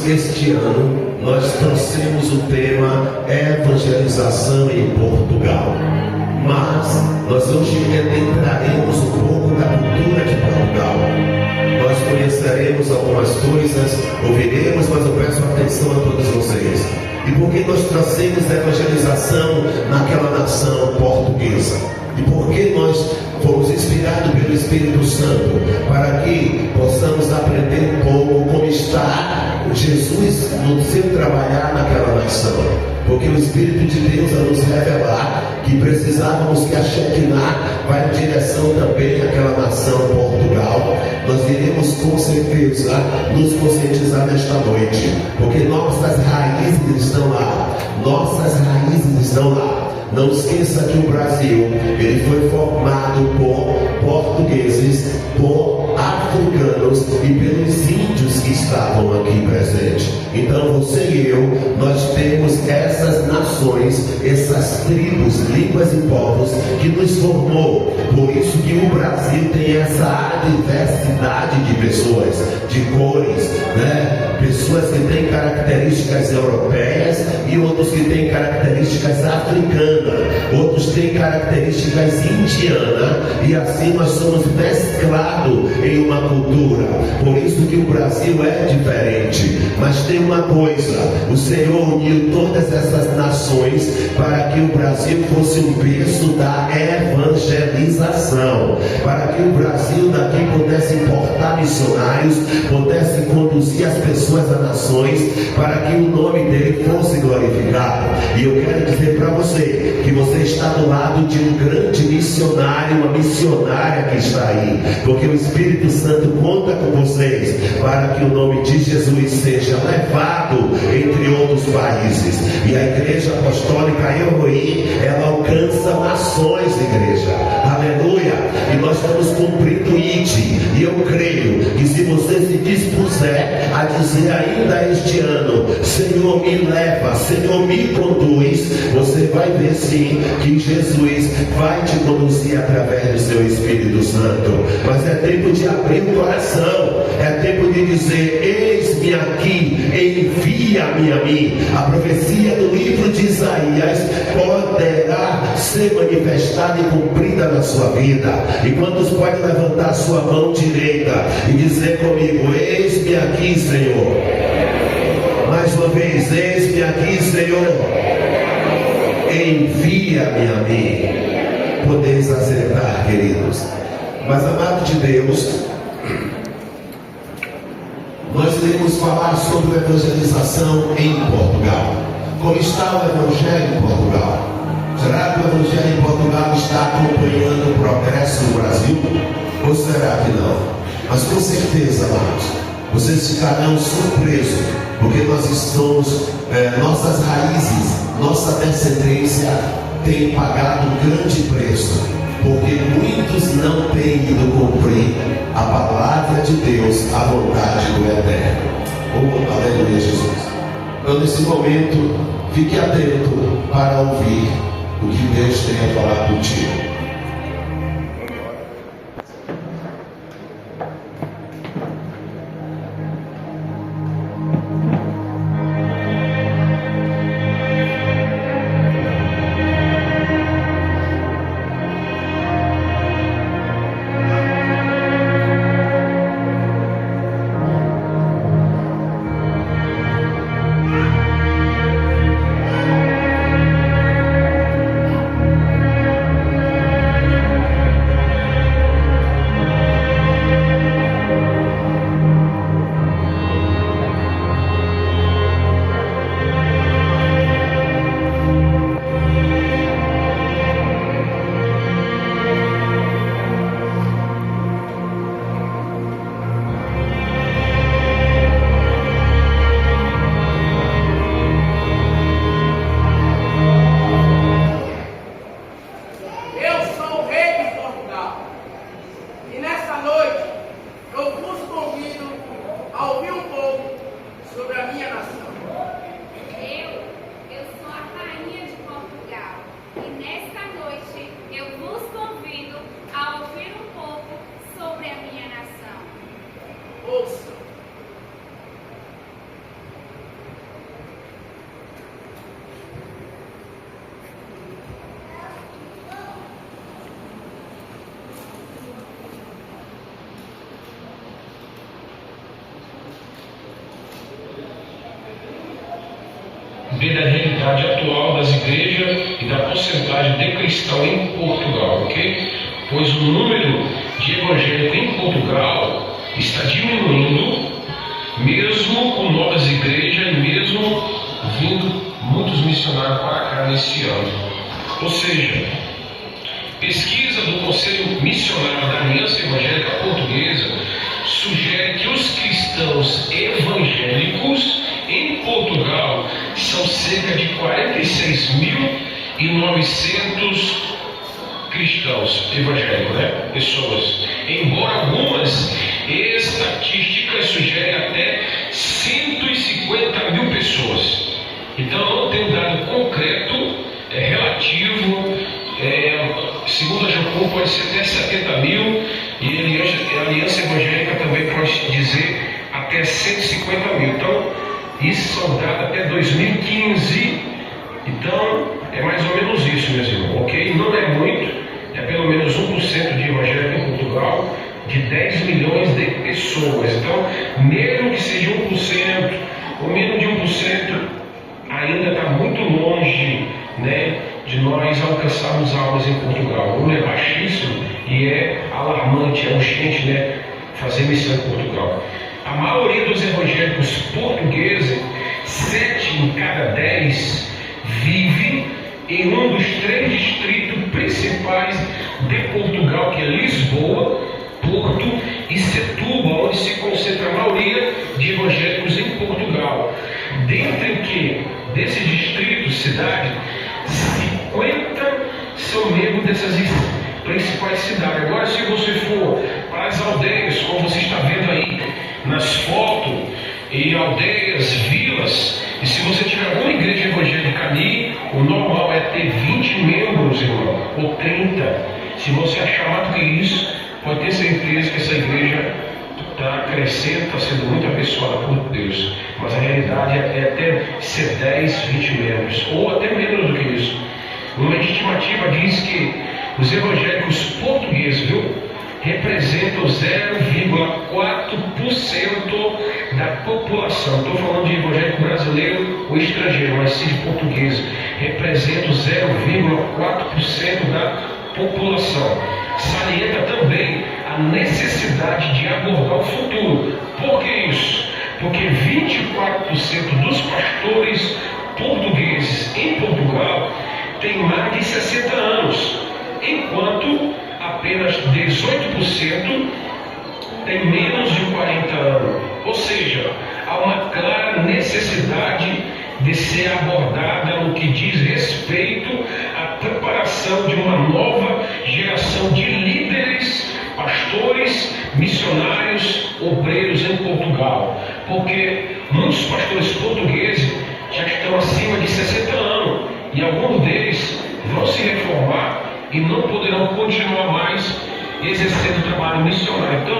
este ano, nós trouxemos o tema evangelização em Portugal. Mas nós hoje adentraremos um pouco da cultura de Portugal. Nós conheceremos algumas coisas, ouviremos, mas eu peço atenção a todos vocês. E por que nós trouxemos a evangelização naquela nação portuguesa? E por que nós fomos inspirados pelo Espírito Santo? Para que possamos aprender um pouco como está Jesus no seu trabalhar naquela nação. Porque o Espírito de Deus vai nos revelar que precisávamos que a Shekinah vá em direção também àquela nação Portugal. Nós iremos com certeza nos conscientizar nesta noite, porque nossas raízes estão lá. Nossas raízes estão lá. Não esqueça que o Brasil, ele foi formado por portugueses, por africanos e pelos índios que estavam aqui presentes. Então você e eu, nós temos essas nações, essas tribos, línguas e povos que nos formou. Por isso que o Brasil tem essa diversidade de pessoas, de cores, né? Pessoas que têm características europeias e outros que têm características africanas. Outros têm características indianas, e assim nós somos mesclados em uma cultura. Por isso que o Brasil é diferente. Mas tem uma coisa: o Senhor uniu todas essas nações para que o Brasil fosse um berço da evangelização, para que o Brasil daqui pudesse importar missionários, pudesse conduzir as pessoas a nações, para que o nome dele fosse glorificado. E eu quero dizer para você que você está do lado de um grande missionário, uma missionária que está aí, porque o Espírito Santo conta com vocês para que o nome de Jesus seja levado entre outros países. E a Igreja Apostólica Elohim, ela alcança nações, igreja, aleluia. E nós estamos cumprindo IT, e eu creio que se você se dispuser a dizer ainda este ano: Senhor, me leva, Senhor, me conduz, você vai ver sim que Jesus vai te conduzir através do seu Espírito Santo. Mas é tempo de abrir o coração, é tempo de dizer: eis-me aqui, envia-me a mim. A profecia do livro de Isaías poderá ser manifestada e cumprida na sua vida. E quantos podem levantar a sua mão direita e dizer comigo: eis-me aqui, Senhor? Mais uma vez: eis-me aqui, Senhor, envia-me a mim. Podeis acertar, queridos. Mas, amado de Deus, nós iremos falar sobre a evangelização em Portugal. Como está o Evangelho em Portugal? Será que o Evangelho em Portugal está acompanhando o progresso no Brasil? Ou será que não? Mas com certeza, amados, vocês ficarão surpresos, porque nós estamos, nossas raízes, nossa descendência tem pagado um grande preço, porque muitos não têm ido cumprir a palavra de Deus, a vontade do Eterno. Oh, aleluia, Jesus. Então, nesse momento, fique atento para ouvir o que Deus tem a falar contigo. quantidade atual das igrejas e da porcentagem de cristão em Portugal, ok? Pois o número de evangélicos em Portugal está diminuindo, mesmo com novas igrejas e mesmo vindo muitos missionários para cá nesse ano. Ou seja, pesquisa do Conselho Missionário da Aliança Evangélica Portuguesa sugere que os cristãos evangélicos em Portugal são cerca de 46.900 cristãos evangélicos, pessoas. Embora algumas estatísticas sugerem até 150 mil pessoas. Então não tem um dado concreto, relativo. Segundo a Jocum, pode ser até 70 mil, e a Aliança Evangélica também pode dizer até 150 mil. Então, isso são dados até 2015. Então, é mais ou menos isso, meus irmãos, ok? Não é muito, é pelo menos 1% de evangélico em Portugal, de 10 milhões de pessoas. Então, mesmo que seja 1%, ou menos de 1%, ainda está muito longe, de nós alcançarmos almas em Portugal. O número é baixíssimo e é alarmante, é urgente, fazer missão em Portugal. A maioria dos evangélicos portugueses, 7 em cada 10, vive em um dos 3 distritos principais de Portugal, que é Lisboa, Porto e Setúbal, onde se concentra a maioria de evangélicos em Portugal. Dentre desses distritos, cidades, 50 são membros dessas principais cidades. Agora, se você for para as aldeias, como você está vendo aí nas fotos, e aldeias, vilas, e se você tiver alguma igreja evangélica ali, o normal é ter 20 membros, irmão, ou 30. Se você achar mais do que isso, pode ter certeza que essa igreja está crescendo, está sendo muito abençoada por Deus. Mas a realidade é até ser 10, 20 membros, ou até menos do que isso. Uma estimativa diz que os evangélicos portugueses, representam 0,4% da população. Estou falando de evangélico brasileiro ou estrangeiro, mas sim de português. Representam 0,4% da população. Salienta também a necessidade de abordar o futuro. Por que isso? Porque 24% dos pastores portugueses em Portugal têm mais de 60 anos, enquanto apenas 18% tem menos de 40 anos. Ou seja, há uma clara necessidade de ser abordada no que diz respeito à preparação de uma nova geração de líderes, pastores, missionários, obreiros em Portugal. Porque muitos pastores portugueses já estão acima de 60 anos e alguns deles vão se reformar e não poderão continuar mais exercendo o trabalho missionário. Então,